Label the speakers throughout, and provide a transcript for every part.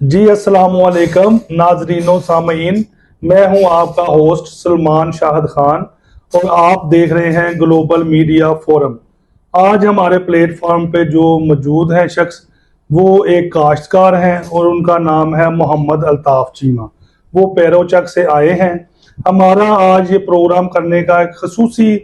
Speaker 1: जी अस्सलाम वालेकुम नाजरीनो सामीन। मैं हूं आपका होस्ट सलमान शाहद खान और आप देख रहे हैं ग्लोबल मीडिया फोरम। आज हमारे प्लेटफॉर्म पे जो मौजूद हैं शख्स, वो एक काश्तकार हैं और उनका नाम है मोहम्मद अल्ताफ चीमा। वो पैरोचक से आए हैं। हमारा आज ये प्रोग्राम करने का एक खसूसी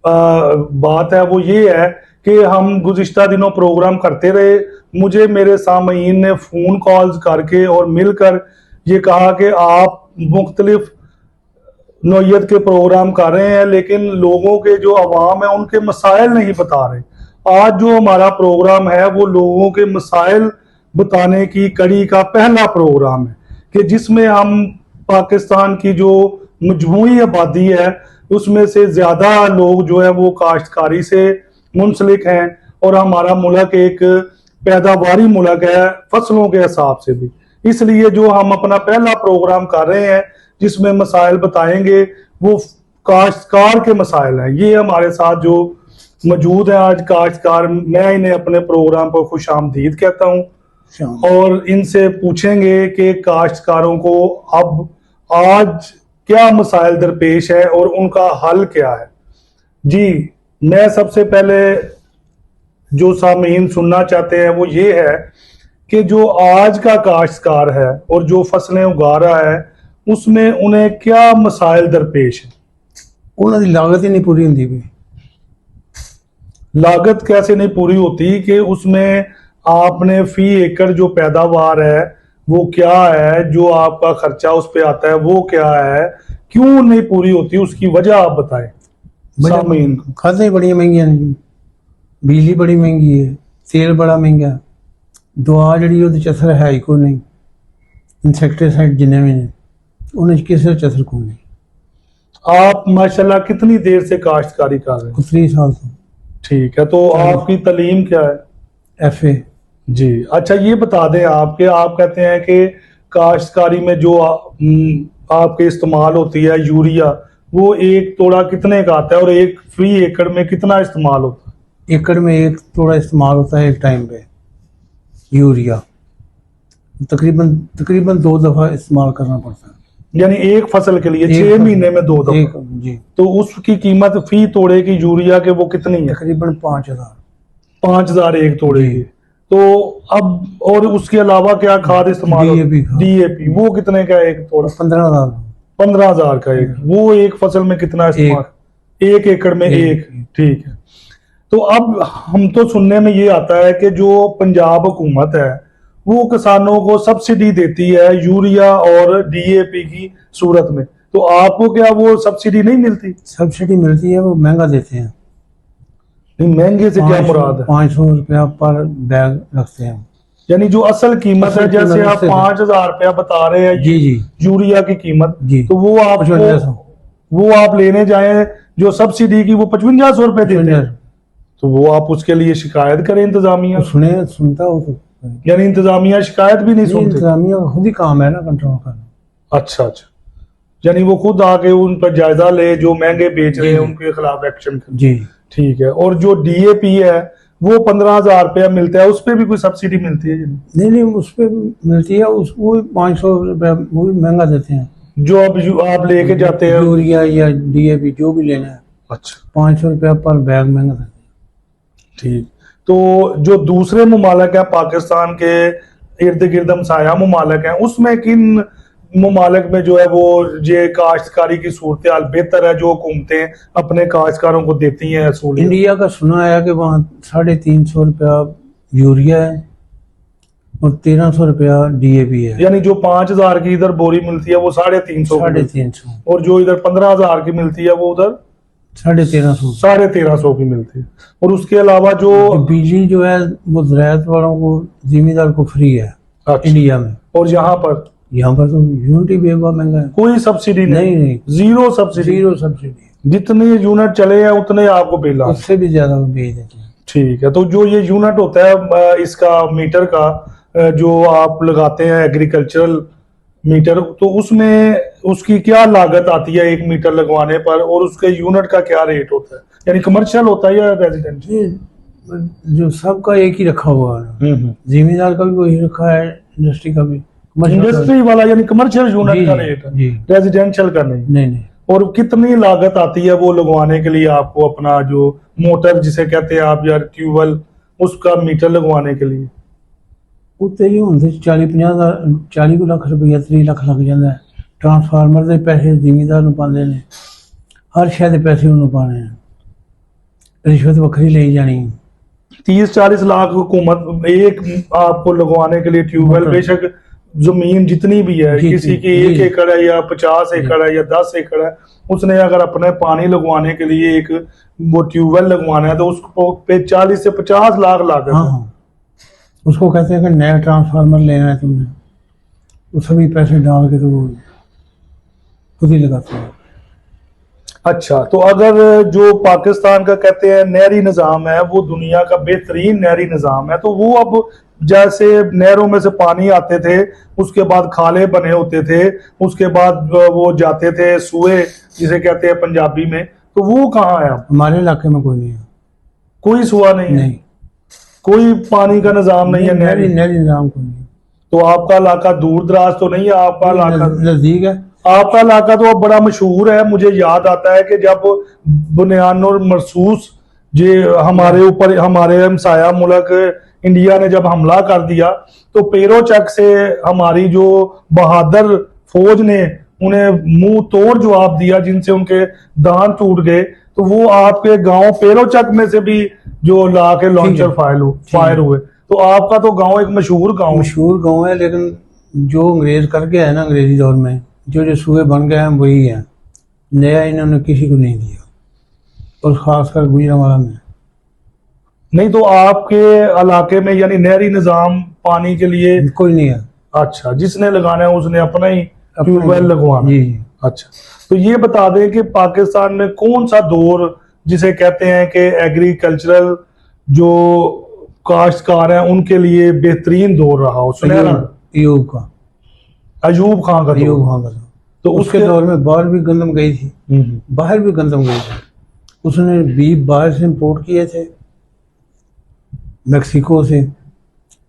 Speaker 1: बात है, वो ये है कि हम गुज़िश्ता दिनों प्रोग्राम करते रहे। मुझे मेरे सामीन ने फ़ोन कॉल्स करके और मिलकर ये कहा कि आप मुख्तलिफ नौयत के प्रोग्राम कर रहे हैं, लेकिन लोगों के जो अवाम है उनके मसाइल नहीं बता रहे। आज जो हमारा प्रोग्राम है वो लोगों के मसाइल बताने की कड़ी का पहला प्रोग्राम है, कि जिसमें हम पाकिस्तान की जो मजमूई आबादी है उसमें से ज़्यादा लोग जो है वो काश्तकारी से मुंसलिक हैं, और हमारा मुल्क एक पैदावारी मुल्क है फसलों के हिसाब से भी। इसलिए जो हम अपना पहला प्रोग्राम कर रहे हैं जिसमें मसाइल बताएंगे वो काश्तकार के मसाइल हैं। ये हमारे साथ जो मौजूद है आज काश्तकार, मैं इन्हें अपने प्रोग्राम पर खुश आमदीद कहता हूँ और इनसे पूछेंगे कि काश्तकारों को अब आज क्या मसाइल दरपेश है और उनका हल क्या है। जी, मैं सबसे पहले जो सामीन सुनना चाहते हैं वो ये है कि जो आज का काश्तकार है और जो फसलें उगा रहा है उसमें उन्हें क्या मसाइल दरपेश है।
Speaker 2: उन्होंने लागत ही नहीं पूरी होती भी।
Speaker 1: लागत कैसे नहीं पूरी होती कि उसमें आपने फी एकड़ जो पैदावार है वो क्या है, जो आपका खर्चा उस पे आता है वो क्या है, क्यों नहीं पूरी होती, उसकी वजह आप बताएं सामीन को।
Speaker 2: खादें बड़ी महंगी हैं, बिजली बड़ी महंगी है, तेल बड़ा महंगा, दवा जी वो असर है ही को नहीं, इंसेक्टिसाइड जिन्हें भी ने उन्हें किसी असर को नहीं।
Speaker 1: आप माशाल्लाह कितनी देर से काश्तकारी कर रहे हैं?
Speaker 2: 3 साल से।
Speaker 1: ठीक है, तो आपकी तालीम क्या है?
Speaker 2: FA।
Speaker 1: जी, अच्छा ये बता दें आप कहते हैं कि काश्तकारी में जो आपके इस्तेमाल होती है यूरिया, वो एक तोड़ा कितने का आता है और एक फी एकड़ में कितना इस्तेमाल होता है?
Speaker 2: एकड़ में 1 तोड़ा इस्तेमाल होता है एक टाइम पे यूरिया। तकरीबन 2 दफा इस्तेमाल करना पड़ता है,
Speaker 1: यानी एक फसल के लिए 6 महीने में 2 दफा।
Speaker 2: जी।
Speaker 1: तो उसकी कीमत फी तोड़े की यूरिया के वो कितनी है?
Speaker 2: तकरीबन 5000।
Speaker 1: 5000 एक तोड़े की। तो अब और उसके अलावा क्या खाद इस्तेमाल? DAP वो कितने का एक तोड़ा?
Speaker 2: 15,000।
Speaker 1: 15,000 का एक। वो एक फसल में कितना इस्तेमाल? एक एकड़ में एक। ठीक है, तो अब हम तो सुनने में ये आता है कि जो पंजाब हुकूमत है वो किसानों को सब्सिडी देती है यूरिया और DAP की सूरत में, तो आपको क्या वो सब्सिडी नहीं मिलती?
Speaker 2: सब्सिडी मिलती है, वो महंगा देते हैं।
Speaker 1: नहीं, महंगे से क्या मुराद है?
Speaker 2: 500 रुपया पर बैग रखते हैं।
Speaker 1: यानी जो असल कीमत है, जैसे आप 5,000 रुपया बता रहे हैं
Speaker 2: जी
Speaker 1: यूरिया की कीमत, तो वो आप लेने जाए जो सब्सिडी की वो 5500 रुपए देते हैं, तो वो आप उसके लिए शिकायत करें इंतजामिया।
Speaker 2: सुनता हो तो,
Speaker 1: यानी इंतजामिया शिकायत भी नहीं सुनती?
Speaker 2: इंतजामिया का खुद ही काम है ना कंट्रोल करना।
Speaker 1: अच्छा, यानी वो खुद आके उन पर जायजा ले, जो महंगे बेच रहे हैं उनके खिलाफ एक्शन करे। जी ठीक है। और जो DAP है वो 15,000 रुपया मिलता है, उस पर भी कोई सब्सिडी मिलती है?
Speaker 2: नहीं, उस पर मिलती है, उसको 500 रुपया वो भी महंगा देते हैं
Speaker 1: जो अब आप लेके जाते हैं
Speaker 2: यूरिया या DAP जो भी लेना है। अच्छा, 500 रुपया पर बैग महंगा देते हैं।
Speaker 1: ठीक, तो जो दूसरे मुमालिक है पाकिस्तान के इर्द गिर्द हमसाया मुमालिक हैं, उसमें किन मुमालिक में जो है वो ये काश्तकारी की सूरत हाल बेहतर है, जो हुकूमतें अपने काश्तकारों को देती हैं असूल?
Speaker 2: इंडिया का सुना है कि वहाँ 350 रुपया यूरिया है और 1300 रुपया DAP है।
Speaker 1: यानी जो 5,000 की इधर बोरी मिलती है वो 350 और जो इधर 15,000 की मिलती है वो उधर 1350 की मिलती है। और उसके अलावा जो
Speaker 2: बिजली जो है वो ज़राअत वालों को, जिम्मेदार को फ्री है। अच्छा। इंडिया में। और यहाँ पर तो यूनिट भी बहुत महंगा है,
Speaker 1: कोई सब्सिडी नहीं, जीरो सब्सिडी। जितने यूनिट चले हैं उतने आपको बिल,
Speaker 2: उससे भी ज्यादा भेज देते हैं।
Speaker 1: ठीक है, तो जो ये यूनिट होता है इसका मीटर का जो आप लगाते हैं एग्रीकल्चरल मीटर, तो उसमें उसकी क्या लागत आती है 1 मीटर लगवाने पर, और उसके यूनिट का क्या रेट होता है? यानी कमर्शियल होता है या रेजिडेंशियल?
Speaker 2: जो सबका एक ही रखा हुआ है, जिम्मेदार का भी वही रखा है, इंडस्ट्री का भी, commercial का
Speaker 1: इंडस्ट्री वाला यानी कमर्शियल
Speaker 2: भी।
Speaker 1: यूनिट का
Speaker 2: जी
Speaker 1: रेट है,
Speaker 2: जी,
Speaker 1: रेजिडेंशियल का नहीं।
Speaker 2: नहीं नहीं,
Speaker 1: और कितनी लागत आती है वो लगवाने के लिए आपको, अपना जो मोटर जिसे कहते हैं आप, या ट्यूबवेल, उसका मीटर लगवाने के लिए?
Speaker 2: उत्ते ही होंगे 40 लाख रुपया, 30 लाख लग जाता है। ट्रांसफार्मर के पैसे जिमीदार ਨੂੰ ਪਾਉਂਦੇ ਨੇ, हर शहर के पैसे उन्होंने पाने हैं, रिश्वत वक्री ले जानी।
Speaker 1: 30-40 लाख हुकूमत एक आपको लगवाने के लिए ट्यूबवेल,
Speaker 2: मोटर।
Speaker 1: बेशक जमीन जितनी भी है,
Speaker 2: जी,
Speaker 1: किसी
Speaker 2: जी,
Speaker 1: की
Speaker 2: जी,
Speaker 1: 1 एकड़ है या 50
Speaker 2: जी।
Speaker 1: एकड़ है या 10 एकड़ है, उसने अगर अपने पानी लगवाने के लिए एक वो ट्यूबवेल लगवाना है तो उसको पे 40 से 50 लाख लागत
Speaker 2: हाँ
Speaker 1: है।
Speaker 2: हाँ, उसको कहते हैं कि नया ट्रांसफार्मर लेना है तुमने, वो सभी पैसे डाल के तो वो खुद ही लगाते हैं।
Speaker 1: अच्छा, तो अगर जो पाकिस्तान का कहते हैं नहरी निज़ाम है, वो दुनिया का बेहतरीन नहरी निज़ाम है, तो वो अब जैसे नहरों में से पानी आते थे, उसके बाद खाले बने होते थे, उसके बाद वो जाते थे सुए जिसे कहते हैं पंजाबी में, तो वो कहाँ है अब?
Speaker 2: हमारे इलाके में कोई नहीं है।
Speaker 1: कोई सुआ नहीं है,
Speaker 2: नहीं,
Speaker 1: कोई पानी का निज़ाम नहीं है
Speaker 2: नहरी
Speaker 1: नहरी।
Speaker 2: नहरी निजाम कोई नहीं।
Speaker 1: तो आपका इलाका दूर दराज तो नहीं है, आपका इलाका,
Speaker 2: नजदीक है।
Speaker 1: आपका इलाका तो अब बड़ा मशहूर है। मुझे याद आता है कि जब बुनियान और मरसूस जे हमारे ऊपर, हमारे हमसाया मुल्क इंडिया ने जब हमला कर दिया, तो पेरोचक से हमारी जो बहादुर फौज ने उन्हें मुंह तोड़ जवाब दिया, जिनसे उनके दांत टूट गए। तो वो आपके गांव पेरोचक में से भी जो ला के लॉन्चर फायर हुए। तो आपका तो गांव एक मशहूर गांव है।
Speaker 2: मशहूर गांव है, लेकिन जो अंग्रेज करके है ना, अंग्रेजी दौर में जो सूबे बन गए हैं वही है, नया इन्होंने किसी को नहीं दिया, और खासकर गुजरांवाला में।
Speaker 1: नहीं, तो आपके इलाके में यानी नहरी निजाम पानी के लिए
Speaker 2: कोई नहीं है।
Speaker 1: अच्छा, जिसने लगाना है उसने अपना ही
Speaker 2: अपना
Speaker 1: ट्यूबवेल
Speaker 2: ही।
Speaker 1: लगवाना।
Speaker 2: जी जी।
Speaker 1: अच्छा, तो ये बता दें कि पाकिस्तान में कौन सा दौर जिसे कहते हैं कि एग्रीकल्चरल जो काश्तकार हैं उनके लिए बेहतरीन दौर रहा हो? सुनहरा।
Speaker 2: अयूब का,
Speaker 1: अयूब खान का
Speaker 2: अयूब
Speaker 1: दौर।
Speaker 2: खान का।
Speaker 1: तो
Speaker 2: उसके दौर में बाहर भी गंदम गई थी, बाहर भी गंदम गई थी। उसने बीज बाहर से इंपोर्ट किए थे मैक्सिको से,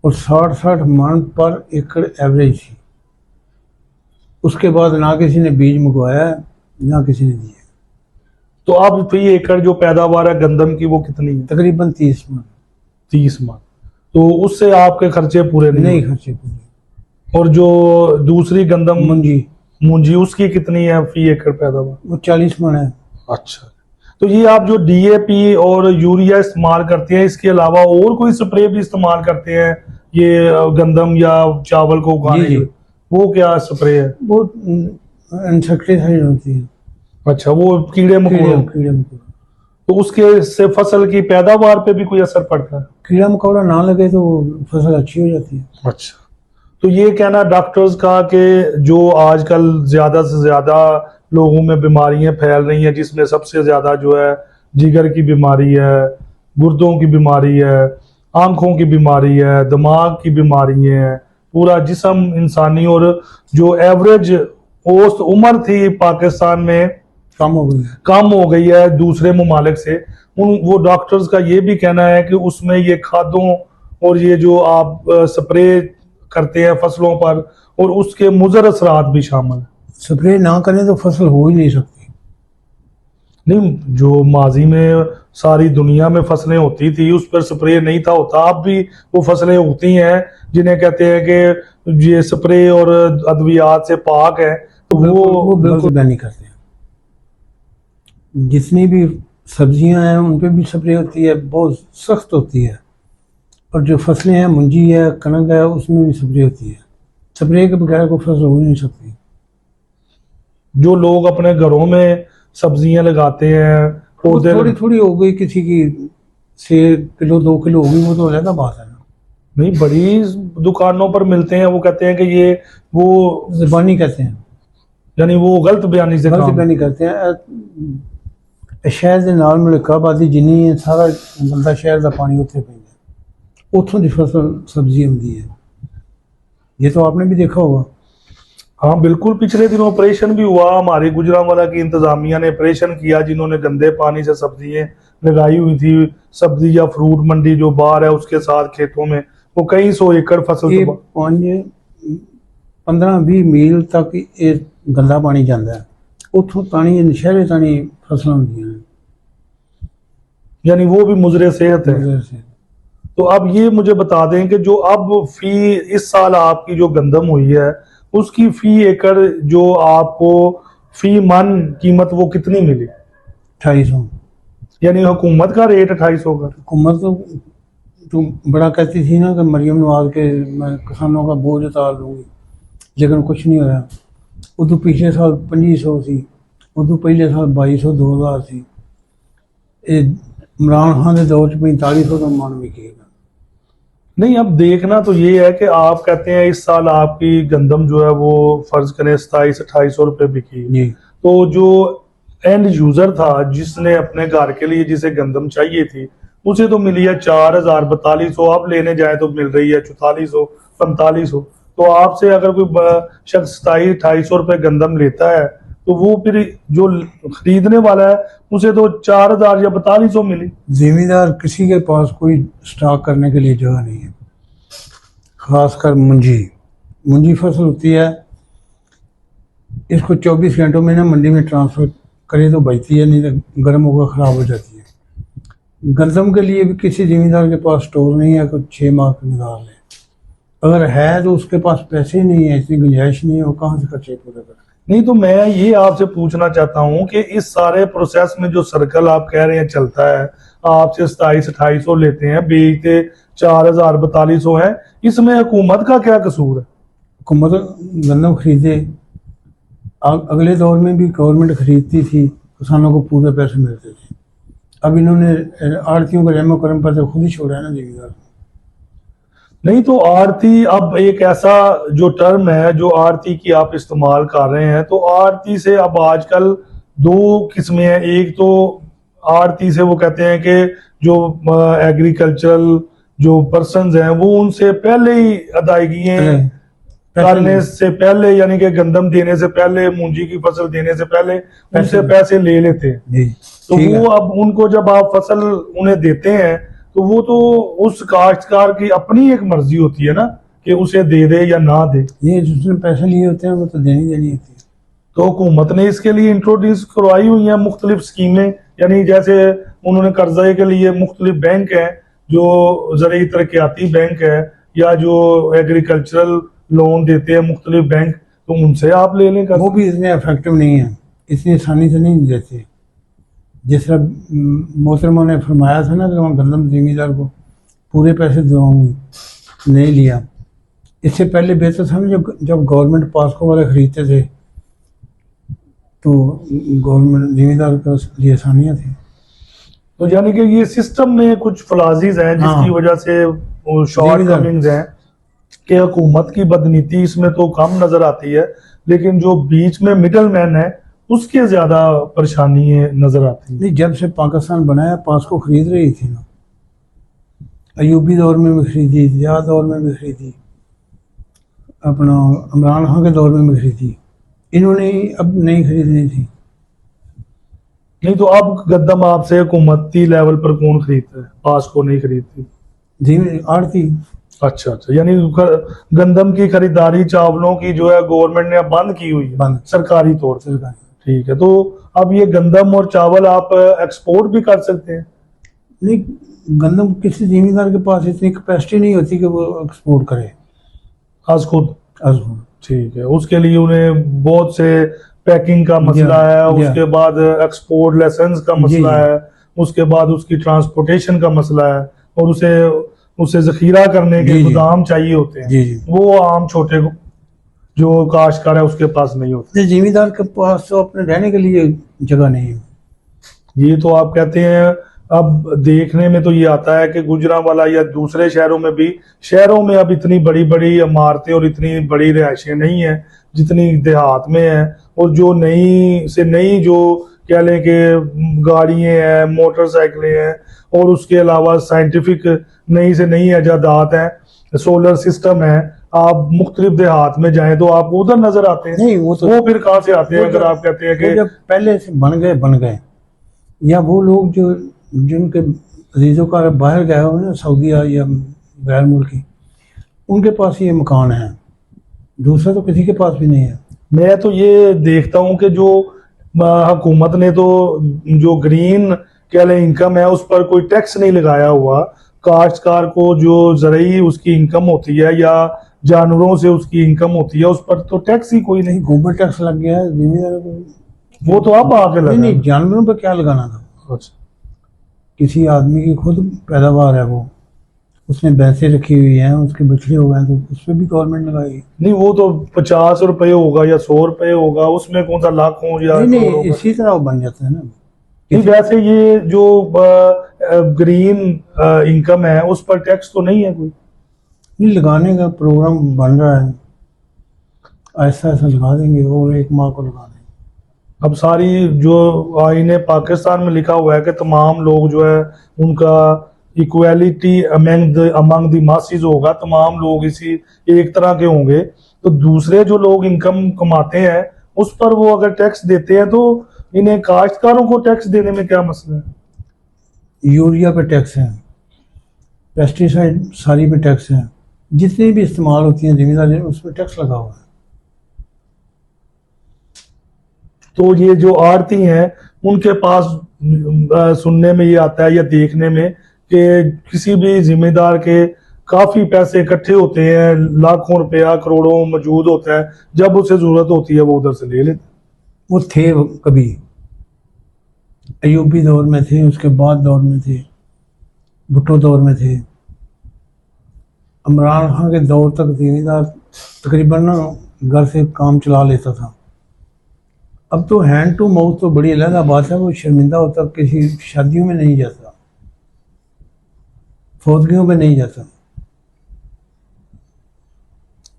Speaker 2: और 60-60 मन पर एकड़ एवरेज थी। उसके बाद ना किसी ने बीज मंगवाया, ना किसी ने दिया।
Speaker 1: तो अब फी एकड़ जो पैदावार है गंदम की वो कितनी है?
Speaker 2: तकरीबन 30 मन।
Speaker 1: 30 मन। तो उससे आपके खर्चे पूरे
Speaker 2: नहीं
Speaker 1: होते?
Speaker 2: खर्चे पूरे।
Speaker 1: और जो दूसरी गंदम
Speaker 2: मुंजी,
Speaker 1: मुंजी उसकी कितनी है फी एकड़ पैदावार?
Speaker 2: वो 40 मन है।
Speaker 1: अच्छा, तो ये आप जो डीएपी और यूरिया इस्तेमाल करते हैं, इसके अलावा और कोई स्प्रे भी इस्तेमाल करते हैं ये गंदम या चावल को उगाने
Speaker 2: जी,
Speaker 1: के
Speaker 2: जी।
Speaker 1: लिए? वो क्या स्प्रे है?
Speaker 2: वो इंसेक्टिसाइड होती है,
Speaker 1: अच्छा, वो कीड़े मकोड़ों।
Speaker 2: कीड़े मकोड़ा।
Speaker 1: तो उसके से फसल की पैदावार पे भी कोई असर पड़ता है?
Speaker 2: कीड़ा मकोड़ा ना लगे तो फसल अच्छी हो जाती है।
Speaker 1: अच्छा, तो ये कहना डॉक्टर्स का कि जो आजकल ज्यादा से ज्यादा लोगों में बीमारियां फैल रही हैं, जिसमें सबसे ज्यादा जो है जिगर की बीमारी है, गुर्दों की बीमारी है, आंखों की बीमारी है, दिमाग की बीमारी है, पूरा जिस्म इंसानी, और जो एवरेज औसत उम्र थी पाकिस्तान में
Speaker 2: कम हो गई।
Speaker 1: कम हो गई है दूसरे ममालिक से। वो डॉक्टर्स का ये भी कहना है कि उसमें ये खादों और ये जो आप स्प्रे करते हैं फसलों पर, और उसके मुज़र असरात भी शामिल है।
Speaker 2: स्प्रे ना करें तो फसल हो ही नहीं सकती।
Speaker 1: नहीं, जो माजी में सारी दुनिया में फसलें होती थी उस पर स्प्रे नहीं था होता। अब भी वो फसलें होती हैं जिन्हें कहते हैं कि ये स्प्रे और अद्वियात से पाक है, तो
Speaker 2: वो बिल्कुल बैन नहीं करते हैं। जितनी भी सब्जियां हैं उन पे भी स्प्रे होती है, बहुत सख्त होती है। और जो फसलें हैं, मुंजी है, कनक है, उसमें भी स्प्रे होती है। स्प्रे के बगैर कोई फसल हो ही नहीं सकती।
Speaker 1: जो लोग अपने घरों में सब्जियां लगाते हैं,
Speaker 2: वो
Speaker 1: पौधे
Speaker 2: थोड़ी थोड़ी हो गई, किसी की 6 किलो 2 किलो हो गई, वो तो अलग बात है ना।
Speaker 1: नहीं, बड़ी दुकानों पर मिलते हैं, वो कहते हैं कि ये वो
Speaker 2: ज़बानी कहते हैं,
Speaker 1: यानी वो गलत बयानी से
Speaker 2: गलत
Speaker 1: काम।
Speaker 2: बयानी करते हैं। शहर के नाल मुल्काबादी जिन्नी है, सारा गंदा शहर का पानी उत्थे पैंदा, उत्थों की फसल सब्जी आती है। ये तो आपने भी देखा होगा।
Speaker 1: हाँ बिल्कुल, पिछले दिनों ऑपरेशन भी हुआ हमारी गुजरांवाला की इंतजामिया ने ऑपरेशन किया, जिन्होंने गंदे पानी से सब्जियां लगाई हुई थी। सब्जी या फ्रूट मंडी जो बाहर है उसके साथ खेतों में वो कई 100 एकड़ फसल
Speaker 2: ये
Speaker 1: तबाह।
Speaker 2: 5 15-20 मील तक ये गंदा पानी जाता है, उतों तानी नशहरे तानी फसलें होंदियां ने।
Speaker 1: यानी वो भी मुजरे सेहत है।
Speaker 2: उधर से
Speaker 1: तो अब ये मुझे बता दें कि जो अब फी इस साल आपकी जो गंदम हुई है उसकी फी एकड़ जो आपको फी मन कीमत वो कितनी मिली?
Speaker 2: 2800।
Speaker 1: यानी हुकूमत का रेट 2800 का।
Speaker 2: हुकूमत तो बड़ा कहती थी ना कि मरियम नवाज के मैं किसानों का बोझ उतार दूंगी, लेकिन कुछ नहीं होया। उदू पिछले साल 2500 सी, उदू पहले साल 2200 2000 सी। इमरान खान के दौर च 4500 का मान विकेगा।
Speaker 1: नहीं, अब देखना तो ये है कि आप कहते हैं इस साल आपकी गंदम जो है वो फर्ज करें 2700-2800 रुपये बिकी,
Speaker 2: जी
Speaker 1: तो जो एंड यूजर था जिसने अपने घर के लिए जिसे गंदम चाहिए थी उसे तो मिली है 4000 4200, अब लेने जाए तो मिल रही है 4400 4500। तो आपसे अगर कोई शख्स 2700-2800 रुपये गंदम लेता है तो वो फिर जो खरीदने वाला है उसे तो 4000 या 4200 मिली।
Speaker 2: जिम्मेदार किसी के पास कोई स्टॉक करने के लिए जगह नहीं है, खासकर मुंजी फसल होती है, इसको 24 घंटों में ना मंडी में ट्रांसफर करे तो बचती है, नहीं तो गर्म होकर ख़राब हो जाती है। गंदम के लिए भी किसी जिम्मेदार के पास स्टोर नहीं है कुछ 6 माह का निकाल ले, अगर है तो उसके पास पैसे नहीं है, इतनी गुंजाइश नहीं है, वो कहाँ से खर्चे पूरे करें।
Speaker 1: नहीं, तो मैं ये आपसे पूछना चाहता हूँ कि इस सारे प्रोसेस में जो सर्कल आप कह रहे हैं चलता है, आपसे 2700-2800 लेते हैं, बेचते 4000 4200 है, इसमें हुकूमत का क्या कसूर है?
Speaker 2: हुकूमत गंदम खरीदे, अगले दौर में भी गवर्नमेंट खरीदती थी, किसानों को पूरे पैसे मिलते थे। अब इन्होंने आड़तियों का रहमो करम पर तो खुद ही छोड़ा है ना जिम्मेदार।
Speaker 1: नहीं, तो आरती अब एक ऐसा जो टर्म है जो आरती की आप इस्तेमाल कर रहे हैं, तो आरती से अब आजकल 2 किस्में हैं। एक तो आरती से वो कहते हैं कि जो एग्रीकल्चरल जो पर्सन्स हैं वो उनसे पहले ही अदायगियां करने से पहले, यानी कि गंदम देने से पहले, मूंजी की फसल देने से पहले उनसे पैसे ले लेते हैं।
Speaker 2: जी
Speaker 1: तो वो अब उनको जब आप फसल उन्हें देते हैं तो वो तो उस काश्तकार की अपनी एक मर्जी होती है ना कि उसे दे दे या ना दे।
Speaker 2: ये जिसने पैसे लिए होते हैं वो तो देनी होती है।
Speaker 1: तो हुकूमत ने इसके लिए इंट्रोड्यूस करवाई हुई हैं मुख्तलिफ स्कीमें, यानी जैसे उन्होंने कर्जे के लिए मुख्तलिफ बैंक हैं, जो ज़रूरी तरक्याती बैंक है या जो एग्रीकल्चरल लोन देते हैं मुख्तलिफ बैंक, तो उनसे आप ले लें।
Speaker 2: वो भी इतने इफेक्टिव नहीं है, इतनी आसानी से नहीं देते। जिस तरह मोहतरमा ने फरमाया था ना कि मैं गंदम जिम्मेदार को पूरे पैसे दूंगी, नहीं लिया। इससे पहले बेहतर था ना जब गवर्नमेंट पासको वाले खरीदते थे तो गवर्नमेंट जिम्मेदार के लिए आसानियाँ थी।
Speaker 1: तो यानी कि ये सिस्टम में कुछ फ्लाजीज हैं जिसकी वजह से शॉर्ट कमिंग्स हैं कि हुकूमत की बदनीति इसमें तो कम नजर आती है, लेकिन जो बीच में मिडल मैन है उसके ज्यादा परेशानी नजर आती है।
Speaker 2: नहीं, जब से पाकिस्तान बनाया पासको खरीद रही थी ना, अयूबी दौर में भी खरीदी, जिया दौर में भी खरीदी, अपना इमरान खान के दौर में भी खरीदी, इन्होंने अब नहीं खरीदनी थी।
Speaker 1: नहीं, तो अब गंदम आपसे हुकूमती लेवल पर कौन खरीदता है? पासको नहीं खरीदती,
Speaker 2: जी आड़ती।
Speaker 1: अच्छा, यानी गंदम की खरीदारी चावलों की जो है गवर्नमेंट ने अब बंद की हुई है,
Speaker 2: बंद
Speaker 1: सरकारी तौर से। ठीक है, तो अब ये गंदम और चावल आप एक्सपोर्ट भी कर सकते हैं?
Speaker 2: नहीं, गंदम किसी जिम्मेदार के पास इतनी कैपेसिटी नहीं होती कि वो एक्सपोर्ट करे
Speaker 1: आज खुद।
Speaker 2: आज
Speaker 1: ठीक है, उसके लिए उन्हें बहुत से पैकिंग का मसला है, उसके बाद एक्सपोर्ट लाइसेंस का मसला है, उसके बाद उसकी ट्रांसपोर्टेशन का मसला है, और उसे जखीरा करने के गोदाम चाहिए होते हैं। वो आम छोटे जो काश्तकार है उसके पास नहीं होते।
Speaker 2: जिम्मेदार के पास तो अपने रहने के लिए जगह नहीं है।
Speaker 1: ये तो आप कहते हैं, अब देखने में तो ये आता है कि गुजरांवाला या दूसरे शहरों में अब इतनी बड़ी बड़ी इमारतें और इतनी बड़ी रिहायशें नहीं है जितनी देहात में है, और जो नई जो कह लें कि गाड़ियाँ हैं, मोटरसाइकिलें हैं, और उसके अलावा साइंटिफिक नई से नई ईजादात हैं, सोलर सिस्टम है। आप मुख्तलिफ देहात में जाएं तो आप उधर नजर आते हैं।
Speaker 2: नहीं, वो
Speaker 1: फिर कहाँ से आते हैं? अगर आप कहते हैं कि
Speaker 2: जब पहले से बन गए, या वो लोग जो जिनके अजीजों का बाहर गए हो ना, सऊदीया या गैर मुल्की, उनके पास ये मकान है दूसरा तो किसी के पास भी नहीं है।
Speaker 1: मैं तो ये देखता हूँ कि जो हुकूमत ने तो जो ग्रीन क्या इनकम है उस पर कोई टैक्स नहीं लगाया हुआ। काश्तकार को जो ज़रूरी उसकी इनकम होती है या जानवरों से उसकी इनकम होती है उस पर तो टैक्स ही कोई नहीं।
Speaker 2: नहीं, गोबर टैक्स लग गया है जिम्मेदारों को।
Speaker 1: वो तो अब आके
Speaker 2: नहीं
Speaker 1: लगा
Speaker 2: नहीं, जानवरों पर क्या लगाना था?
Speaker 1: अच्छा।
Speaker 2: किसी आदमी की खुद पैदावार है, वो उसने भैंसें रखी हुई हैं, उसके बछड़े हो गए, तो उस पर भी गवर्नमेंट लगाएगी।
Speaker 1: नहीं वो तो 50 रुपए होगा या 100 रुपए होगा, उसमें कौन सा लाखों या
Speaker 2: नहीं नहीं,
Speaker 1: करोड़ों का।
Speaker 2: इसी तरह वो बन जाता है ना।
Speaker 1: नहीं वैसे ये जो ग्रीन इनकम है उस पर टैक्स तो नहीं है कोई।
Speaker 2: नहीं, लगाने का प्रोग्राम बन रहा है, ऐसा ऐसा लगा देंगे और 1 माह को लगा देंगे।
Speaker 1: अब सारी जो आईने पाकिस्तान में लिखा हुआ है कि तमाम लोग जो है उनका इक्वालिटी अमंग द मासेस होगा, तमाम लोग इसी एक तरह के होंगे। तो दूसरे जो लोग इनकम कमाते हैं उस पर वो अगर टैक्स देते हैं तो इन्हें काश्तकारों को टैक्स देने में क्या मसला है।
Speaker 2: यूरिया पे टैक्स है, पेस्टिसाइड सारी पे टैक्स है, जितनी भी इस्तेमाल होती हैं जिम्मेदारी उस पर टैक्स लगा हुआ है।
Speaker 1: तो ये जो आड़ती हैं उनके पास सुनने में ये आता है या देखने में कि किसी भी जिम्मेदार के काफी पैसे इकट्ठे होते हैं, लाखों रुपया करोड़ों मौजूद होता है, जब उसे जरूरत होती है वो उधर से ले लेते।
Speaker 2: वो थे कभी अयूबी दौर में थे, उसके बाद दौर में थे, भुट्टो दौर में थे, इमरान खान के दौर तक जिम्मेदार तकरीबन ना घर से काम चला लेता था। अब तो हैंड टू माउथ तो बड़ी अलग बात है, वो शर्मिंदा होता, किसी शादियों में नहीं जाता, फौतगियों में नहीं जाता।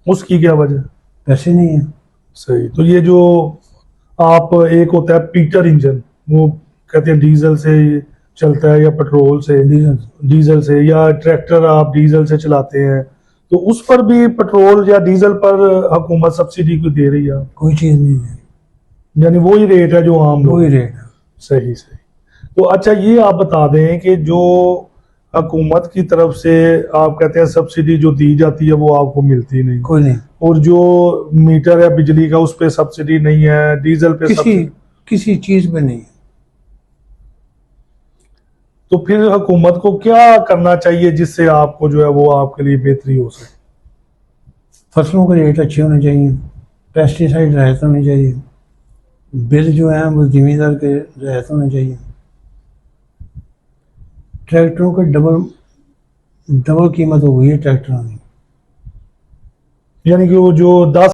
Speaker 1: उसकी क्या वजह।
Speaker 2: पैसे नहीं है।
Speaker 1: सही। तो ये जो आप एक होता है पीटर इंजन, वो कहते हैं डीजल से चलता है या पेट्रोल से,
Speaker 2: डीजल
Speaker 1: डीजल से, या ट्रैक्टर आप डीजल से चलाते हैं तो उस पर भी पेट्रोल या डीजल पर हुकूमत सब्सिडी को दे रही है।
Speaker 2: कोई चीज़ नहीं है,
Speaker 1: यानी वही रेट है जो आम लोग।
Speaker 2: वही रेट है।
Speaker 1: सही सही। तो अच्छा ये आप बता दें कि जो हुकूमत की तरफ से आप कहते हैं सब्सिडी जो दी जाती है वो आपको मिलती नहीं,
Speaker 2: कोई नहीं,
Speaker 1: और जो मीटर है बिजली का उस पे सब्सिडी नहीं है, डीजल पे
Speaker 2: किसी चीज़ पे नहीं है।
Speaker 1: तो फिर हुकूमत को क्या करना चाहिए जिससे आपको जो है वो आपके लिए बेहतरी हो सके।
Speaker 2: फसलों के रेट अच्छे होने चाहिए, पेस्टिसाइड रहते होने चाहिए, बिल जो है वो जिम्मेदार के रहते होने चाहिए, ट्रैक्टरों के डबल कीमत हो गई है ट्रैक्टरों की।
Speaker 1: यानी कि वो जो 10